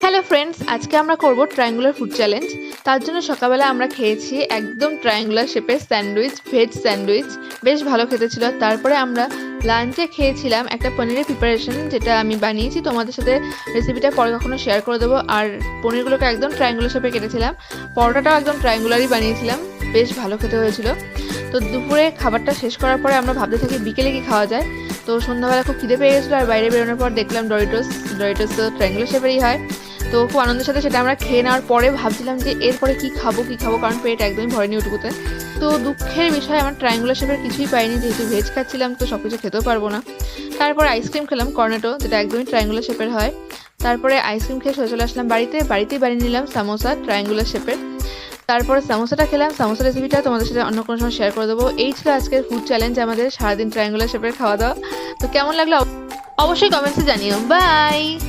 Hello friends, আজকে আমরা করব ট্রায়াঙ্গুলার ফুড চ্যালেঞ্জ। তার জন্য সকালবেলা আমরা খেয়েছি একদম ট্রায়াঙ্গুলার শেপের স্যান্ডউইচ, ভেজ স্যান্ডউইচ। বেশ ভালো খেতে ছিল। তারপরে আমরা লাঞ্চে খেয়েছিলাম একটা পনিরের প্রিপারেশন, যেটা আমি বানিয়েছি। তোমাদের সাথে রেসিপিটা পরে কখনো শেয়ার করে দেবো। আর পনিরগুলোকে একদম ট্রায়াঙ্গুলার শেপে কেটেছিলাম। পরোটাটাও একদম ট্রায়াঙ্গুলারই বানিয়েছিলাম। বেশ ভালো খেতে হয়েছিল। তো দুপুরে খাবারটা শেষ করার পরে আমরা ভাবতে থাকি বিকেলে কি খাওয়া যায়। তো সন্ধ্যাবেলা খুব খিদে পেয়ে গেছিলো, আর বাইরে বেরোনোর পর দেখলাম ডরিটোস তো ট্রায়াঙ্গুলার শেপেরই হয়। তো খুব আনন্দের সাথে সেটা আমরা খেয়ে নেওয়ার পরে ভাবছিলাম যে এরপরে কি খাবো, কারণ পেট একদমই ভরেনি ওটুকুতে। তো দুঃখের বিষয়, আমার ট্রায়াঙ্গুলার শেপের কিছুই পাইনি, যেহেতু ভেজ খাচ্ছিলাম তো সব কিছু খেতেও পারবো না। তারপরে আইসক্রিম খেলাম কর্নেটো, যেটা একদমই ট্রায়াঙ্গুলার শেপের হয়। তারপরে আইসক্রিম খেয়ে চলে আসলাম বাড়িতেই বানিয়ে নিলাম সামোসা ট্রায়াঙ্গুলার শেপের। তারপরে সামোসাটা খেলাম। সামোসা রেসিপিটা তোমাদের সাথে অন্য কোনো সময় শেয়ার করে দেবো। এই ছিল আজকের ফুড চ্যালেঞ্জ, আমাদের সারাদিন ট্রায়াঙ্গুলার শেপের খাওয়া দাওয়া। তো কেমন লাগলো অবশ্যই কমেন্টসে জানিও। বাই।